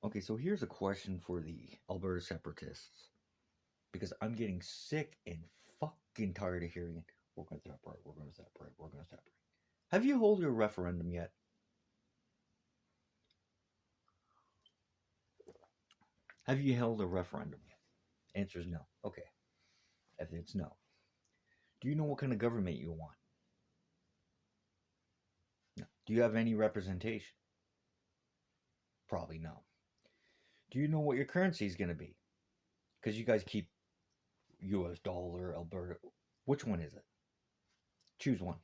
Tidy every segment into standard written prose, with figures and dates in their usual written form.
Okay, so here's a question for the Alberta separatists. Because I'm getting sick and fucking tired of hearing it. We're going to separate, we're going to separate, we're going to separate. Have you held your referendum yet? Have you held a referendum yet? Answer is no. Okay. If it's no. Do you know what kind of government you want? No. Do you have any representation? Probably no. Do you know what your currency is going to be? Because you guys keep US dollar, Alberta. Which one is it? Choose one.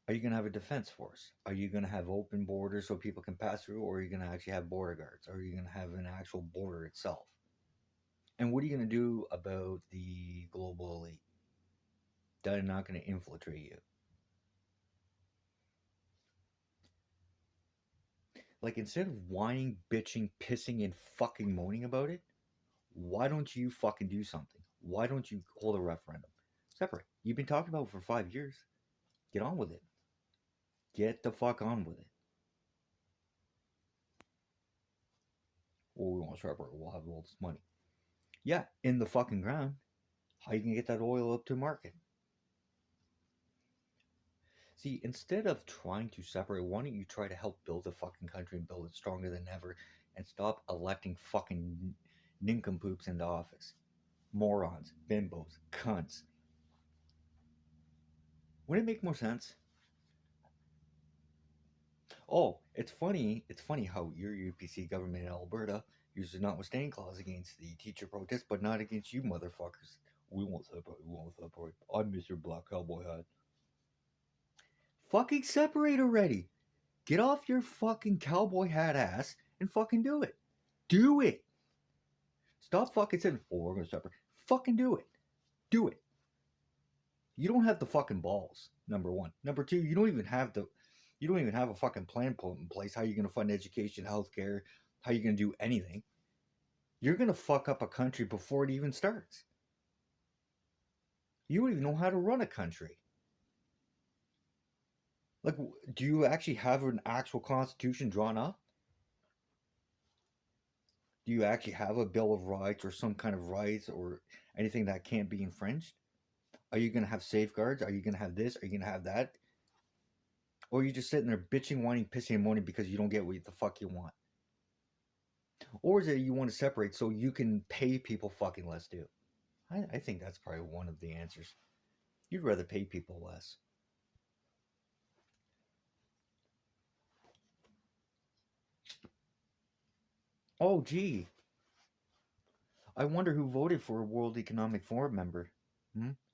Are you going to have a defense force? Are you going to have open borders so people can pass through? Or are you going to actually have border guards? Or are you going to have an actual border itself? And what are you going to do about the global elite that are not going to infiltrate you? Like, instead of whining, bitching, pissing, and fucking moaning about it, why don't you fucking do something? Why don't you hold a referendum? Separate. You've been talking about it for 5 years. Get on with it. Get the fuck on with it. Well, we want to separate. We'll have all this money. Yeah, in the fucking ground. How you gonna get that oil up to market? See, instead of trying to separate, why don't you try to help build the fucking country and build it stronger than ever and stop electing fucking nincompoops into office? Morons, bimbos, cunts. Wouldn't it make more sense? Oh, it's funny how your UPC government in Alberta uses notwithstanding clause against the teacher protest, but not against you motherfuckers. We won't separate, we won't separate. I'm Mr. Black Cowboy Hat. Fucking separate already. Get off your fucking cowboy hat ass and fucking do it. Do it. Stop fucking saying, oh, we're gonna separate. Fucking do it. Do it. You don't have the fucking balls, number one. Number two, you don't even have a fucking plan put in place. How you gonna fund education, healthcare, how you gonna do anything. You're gonna fuck up a country before it even starts. You don't even know how to run a country. Like, do you actually have an actual constitution drawn up? Do you actually have a Bill of Rights or some kind of rights or anything that can't be infringed? Are you going to have safeguards? Are you going to have this? Are you going to have that? Or are you just sitting there bitching, whining, pissing, and moaning because you don't get what the fuck you want? Or is it you want to separate so you can pay people fucking less too? I think that's probably one of the answers. You'd rather pay people less. Oh, gee. I wonder who voted for a World Economic Forum member.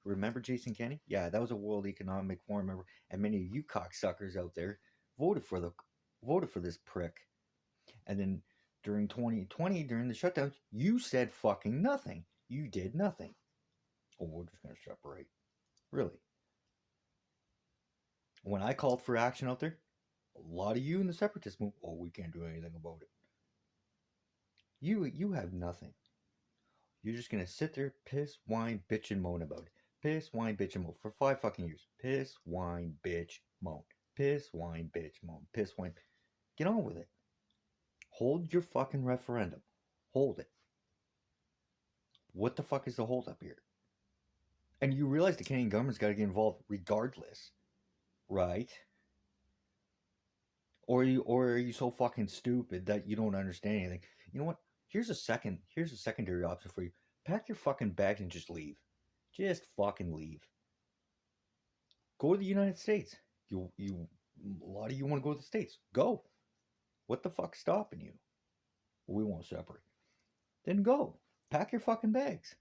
Remember Jason Kenney? Yeah, that was a World Economic Forum member, and many of you cocksuckers out there voted for this prick. And then during 2020, during the shutdowns, you said fucking nothing. You did nothing. Oh, we're just gonna separate. Really? When I called for action out there, a lot of you in the separatist movement, oh, we can't do anything about it. You have nothing. You're just gonna sit there, piss, whine, bitch, and moan about it. Piss, whine, bitch, and moan for 5 fucking years. Piss, whine, bitch, moan. Piss, whine, bitch, moan. Piss, whine. Get on with it. Hold your fucking referendum. Hold it. What the fuck is the holdup here? And you realize the Canadian government's got to get involved regardless, right? Or are you so fucking stupid that you don't understand anything? You know what? Here's a secondary option for you. Pack your fucking bags and just leave. Just fucking leave. Go to the United States. A lot of you want to go to the States. Go. What the fuck's stopping you? We won't separate. Then go. Pack your fucking bags.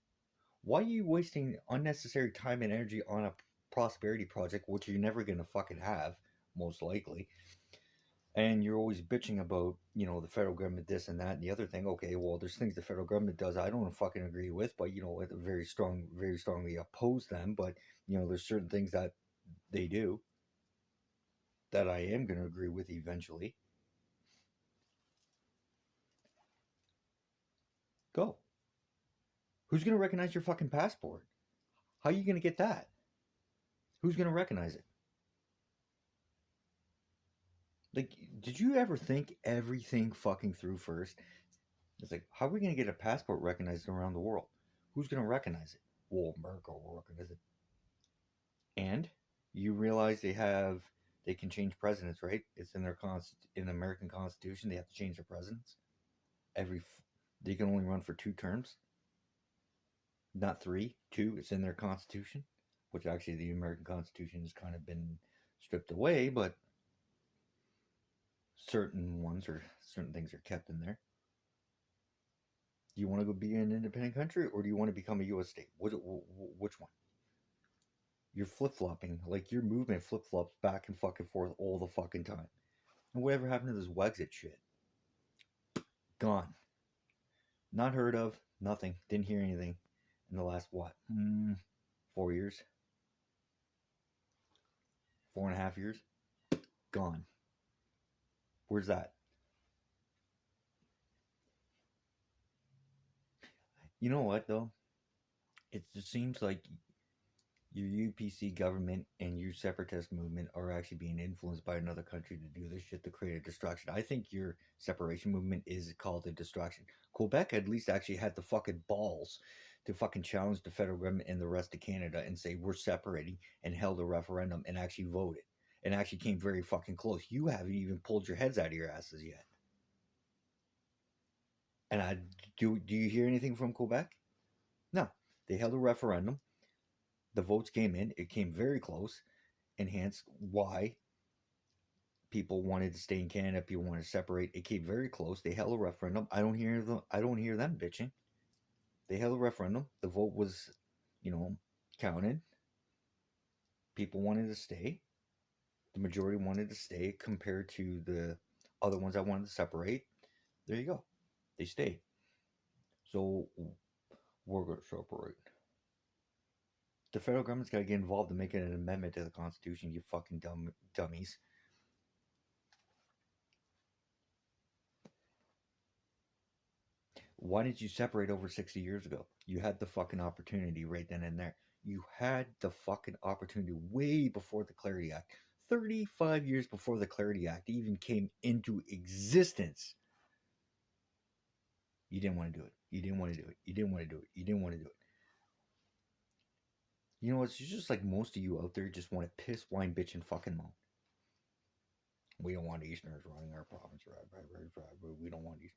Why are you wasting unnecessary time and energy on a prosperity project, which you're never going to fucking have, most likely? And you're always bitching about, the federal government, this and that and the other thing. Okay, well, there's things the federal government does I don't fucking agree with, but, very strongly oppose them. But, there's certain things that they do that I am going to agree with eventually. Go. Who's going to recognize your fucking passport? How are you going to get that? Who's going to recognize it? Like, did you ever think everything fucking through first? It's like, how are we gonna get a passport recognized around the world? Who's gonna recognize it? Well, America will recognize it. And you realize they can change presidents, right? It's in their in the American Constitution. They have to change their presidents they can only run for 2 terms, not three. Two. It's in their Constitution, which actually the American Constitution has kind of been stripped away, but certain things are kept in there. Do you want to go be an independent country, or do you want to become a U.S. state? Which one? You're flip flopping. Like your movement flip flops back and fucking forth all the fucking time. And whatever happened to this Wexit shit? Gone. Not heard of. Nothing. Didn't hear anything in the last what? 4 years. 4.5 years. Gone. Where's that? You know what though? It just seems like your UPC government and your separatist movement are actually being influenced by another country to do this shit to create a distraction. I think your separation movement is called a distraction. Quebec at least actually had the fucking balls to fucking challenge the federal government and the rest of Canada and say we're separating and held a referendum and actually voted and actually came very fucking close. You haven't even pulled your heads out of your asses yet. And do you hear anything from Quebec? No. They held a referendum. The votes came in. It came very close, and hence why people wanted to stay in Canada. People wanted to separate. It came very close. They held a referendum. I don't hear them. I don't hear them bitching. They held a referendum. The vote was, counted. People wanted to stay. The majority wanted to stay compared to the other ones that wanted to separate. There you go. They stayed. So we're going to separate. The federal government's got to get involved in making an amendment to the Constitution, you fucking dummies. Why did you separate over 60 years ago? You had the fucking opportunity right then and there. You had the fucking opportunity way before the Clarity Act. 35 years before the Clarity Act even came into existence. You didn't want to do it. You didn't want to do it. You didn't want to do it. You didn't want to do it. You know, it's just like most of you out there just want to piss, whine, bitch, and fucking moan. We don't want Easterners running our province. We don't want Easterners.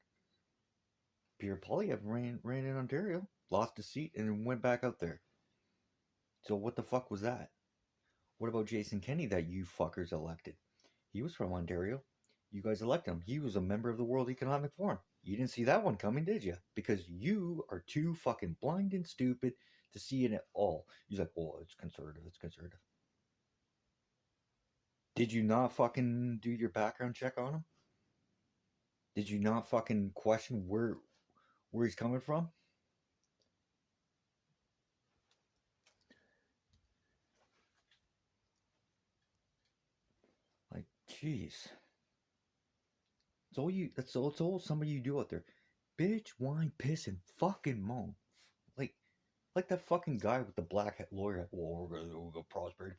Pierre Poilievre ran in Ontario, lost his seat, and went back out there. So what the fuck was that? What about Jason Kenney that you fuckers elected? He was from Ontario. You guys elected him. He was a member of the World Economic Forum. You didn't see that one coming, did you? Because you are too fucking blind and stupid to see it at all. You're like, oh, it's conservative. It's conservative. Did you not fucking do your background check on him? Did you not fucking question where he's coming from? Like, jeez. That's all some of you do out there. Bitch, whine, piss, and fucking moan. Like that fucking guy with the black hat lawyer hat. Well, we're gonna prosperity.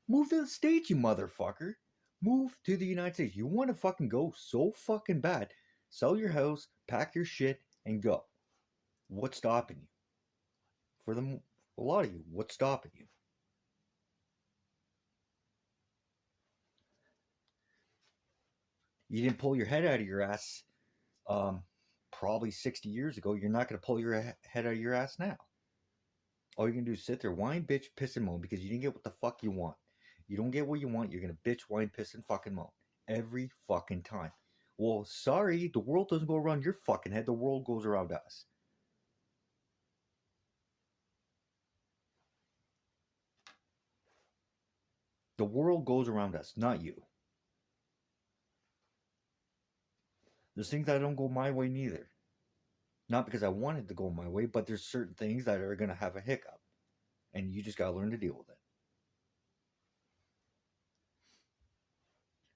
Move to the States, you motherfucker. Move to the United States. You want to fucking go so fucking bad. Sell your house, pack your shit, and go. What's stopping you? For a lot of you, what's stopping you? You didn't pull your head out of your ass probably 60 years ago. You're not going to pull your head out of your ass now. All you're going to do is sit there, whine, bitch, piss, and moan because you didn't get what the fuck you want. You don't get what you want, you're going to bitch, whine, piss, and fucking moan. Every fucking time. Well, sorry, the world doesn't go around your fucking head. The world goes around us. The world goes around us, not you. There's things that don't go my way neither. Not because I wanted to go my way, but there's certain things that are going to have a hiccup. And you just got to learn to deal with it.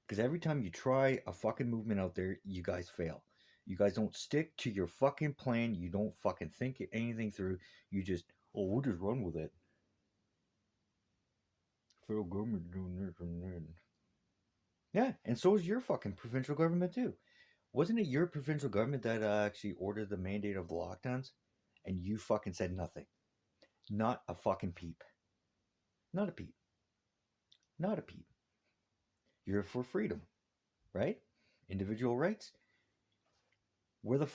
Because every time you try a fucking movement out there, you guys fail. You guys don't stick to your fucking plan. You don't fucking think anything through. You just, oh, we'll just run with it. Federal government doing this and that. Yeah, and so is your fucking provincial government too. Wasn't it your provincial government that actually ordered the mandate of the lockdowns? And you fucking said nothing. Not a fucking peep. Not a peep. Not a peep. You're for freedom, right? Individual rights. Where the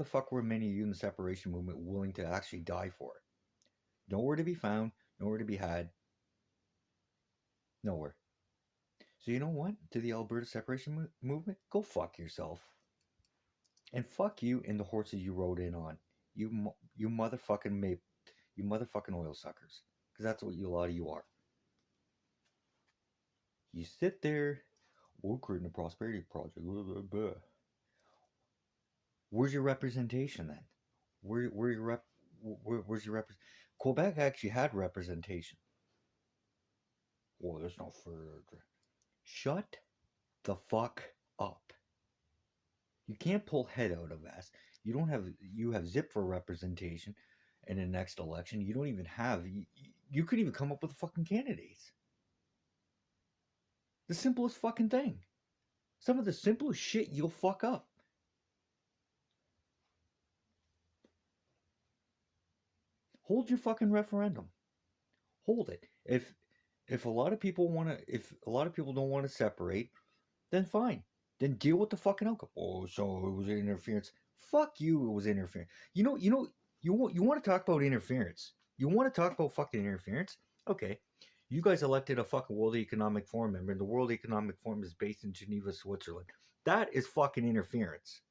fuck were many of you in the separation movement willing to actually die for it? Nowhere to be found, nowhere to be had, nowhere. So you know what? To the Alberta separation movement, go fuck yourself, and fuck you and the horses you rode in on. You motherfucking you motherfucking oil suckers, because that's what a lot of you are. You sit there, we're creating a prosperity project. Blah, blah, blah. Where's your representation then? Where's your Quebec actually had representation. Well, there's no further. Shut the fuck up. You can't pull head out of ass. You have zip for representation in the next election. You don't even have you couldn't even come up with fucking candidates. The simplest fucking thing. Some of the simplest shit you'll fuck up. Hold your fucking referendum. Hold it. If a lot of people don't want to separate, then fine. Then deal with the fucking outcome. Oh, so it was interference. Fuck you, it was interference. You want to talk about interference. You want to talk about fucking interference? Okay. You guys elected a fucking World Economic Forum member, and the World Economic Forum is based in Geneva, Switzerland. That is fucking interference.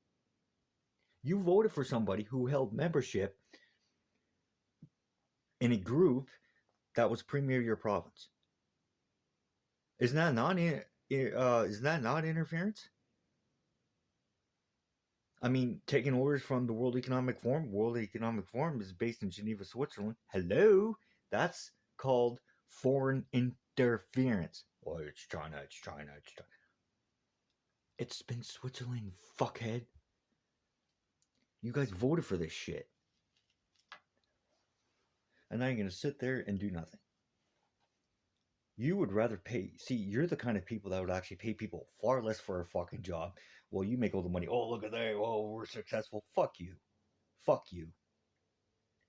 You voted for somebody who held membership in a group that was premier of your province. Isn't that not interference? I mean, taking orders from the World Economic Forum. World Economic Forum is based in Geneva, Switzerland. Hello, that's called foreign interference. Well, it's China. It's been Switzerland, fuckhead. You guys voted for this shit, and now you're gonna sit there and do nothing. You would rather pay. See, you're the kind of people that would actually pay people far less for a fucking job. Well, you make all the money. Oh, look at that. Oh, we're successful. Fuck you. Fuck you.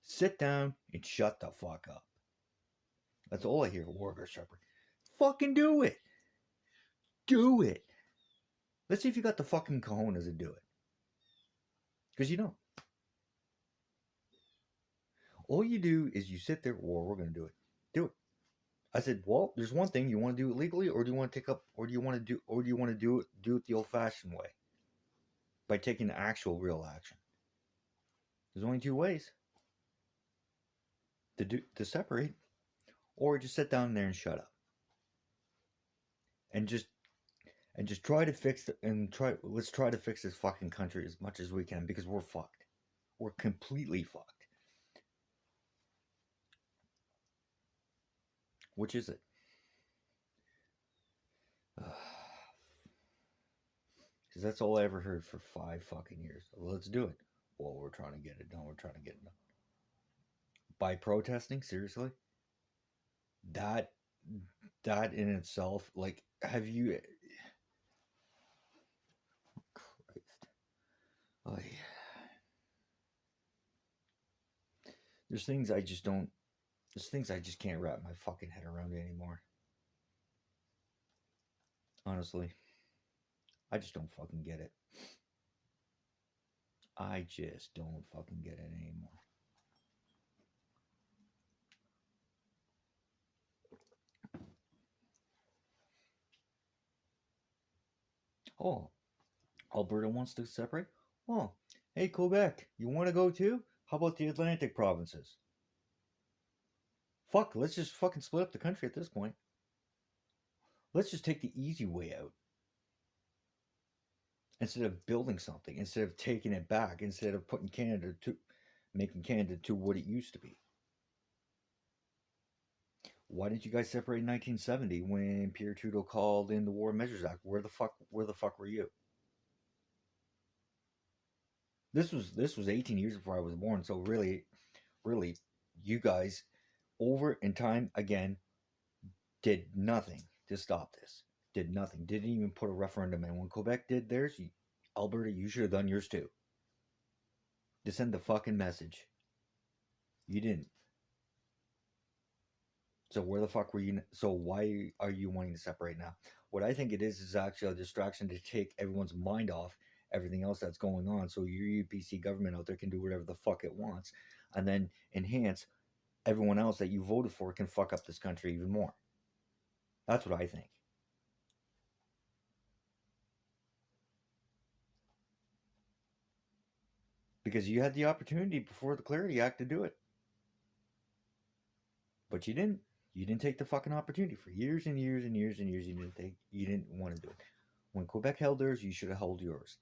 Sit down and shut the fuck up. That's all I hear. Worker separate. Fucking do it. Do it. Let's see if you got the fucking cojones to do it. Because you don't. All you do is you sit there. Well, we're gonna do it. Do it. I said, well, there's one thing. You want to do it legally, or do you want to do it the old-fashioned way, by taking actual real action? There's only two ways to separate, or just sit down there and shut up, and just try to let's try to fix this fucking country as much as we can, because we're fucked. We're completely fucked. Which is it? Because that's all I ever heard for 5 fucking years. Well, let's do it. Well, we're trying to get it done. We're trying to get it done. By protesting? Seriously? That in itself, like, have you... Christ. Oh, yeah. There's things I just can't wrap my fucking head around anymore. Honestly. I just don't fucking get it. I just don't fucking get it anymore. Oh, Alberta wants to separate? Oh, hey, Quebec, you want to go too? How about the Atlantic provinces? Fuck, let's just fucking split up the country at this point. Let's just take the easy way out. Instead of building something, instead of taking it back, instead of making Canada to what it used to be. Why didn't you guys separate in 1970 when Pierre Trudeau called in the War Measures Act? Where the fuck were you? This was 18 years before I was born, so really, you guys, over and time again, did nothing to stop this. Did nothing. Didn't even put a referendum in. When Quebec did theirs, Alberta, you should have done yours too. To send the fucking message. You didn't. So where the fuck were you? So why are you wanting to separate now? What I think it is actually a distraction to take everyone's mind off everything else that's going on. So your UPC government out there can do whatever the fuck it wants, and then enhance everyone else that you voted for can fuck up this country even more. That's what I think. Because you had the opportunity before the Clarity Act to do it, but you didn't. You didn't take the fucking opportunity for years and years and years and years. You didn't want to do it. When Quebec held theirs, you should have held yours.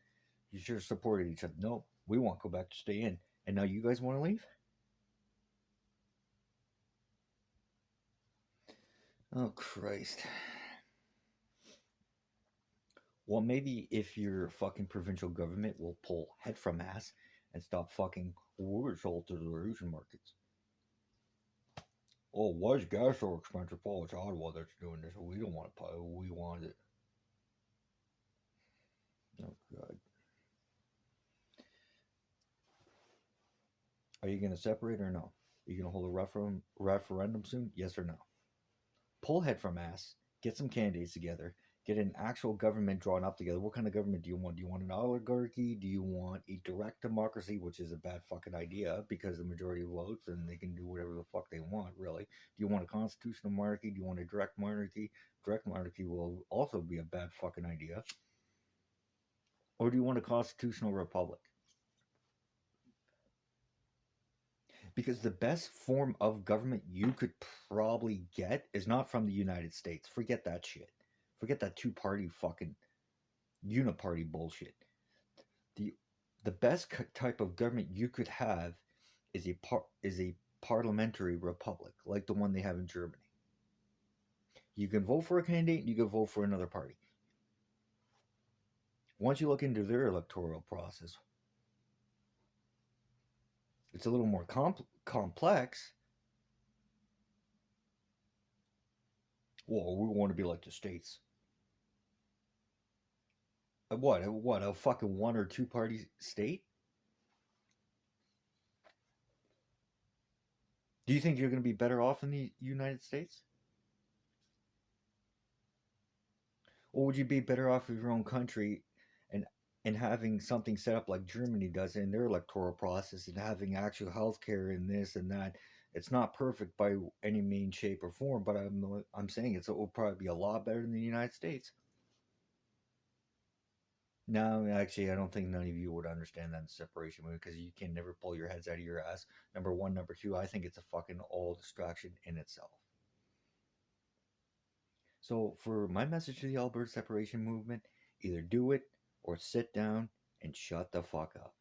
You should have supported each other. No, we want Quebec to stay in, and now you guys want to leave. Oh Christ. Well, maybe if your fucking provincial government will pull head from ass and stop fucking we're sold to the Asian markets. Oh, why is gas so expensive? Oh, it's Ottawa that's doing this. We don't want to pay. We want it. Oh God. Are you going to separate or no? Are you going to hold a referendum soon? Yes or no? Pull head from ass. Get some candidates together. Get an actual government drawn up together. What kind of government do you want? Do you want an oligarchy? Do you want a direct democracy, which is a bad fucking idea because the majority votes and they can do whatever the fuck they want, really? Do you want a constitutional monarchy? Do you want a direct monarchy? Direct monarchy will also be a bad fucking idea. Or do you want a constitutional republic? Because the best form of government you could probably get is not from the United States. Forget that shit. Forget that two-party fucking uniparty bullshit. The the best type of government you could have is a parliamentary republic like the one they have in Germany. You can vote for a candidate and you can vote for another party. Once you look into their electoral process, it's a little more complex. Well, we want to be like the states. What a fucking one or two party state? Do you think you're going to be better off in the United States? Or would you be better off with your own country and having something set up like Germany does in their electoral process and having actual health care and this and that? It's not perfect by any means, shape, or form, but I'm saying it will probably be a lot better than the United States. No, actually, I don't think none of you would understand that separation movie because you can never pull your heads out of your ass. Number one, number two, I think it's a fucking all distraction in itself. So, for my message to the Alberta separation movement, either do it or sit down and shut the fuck up.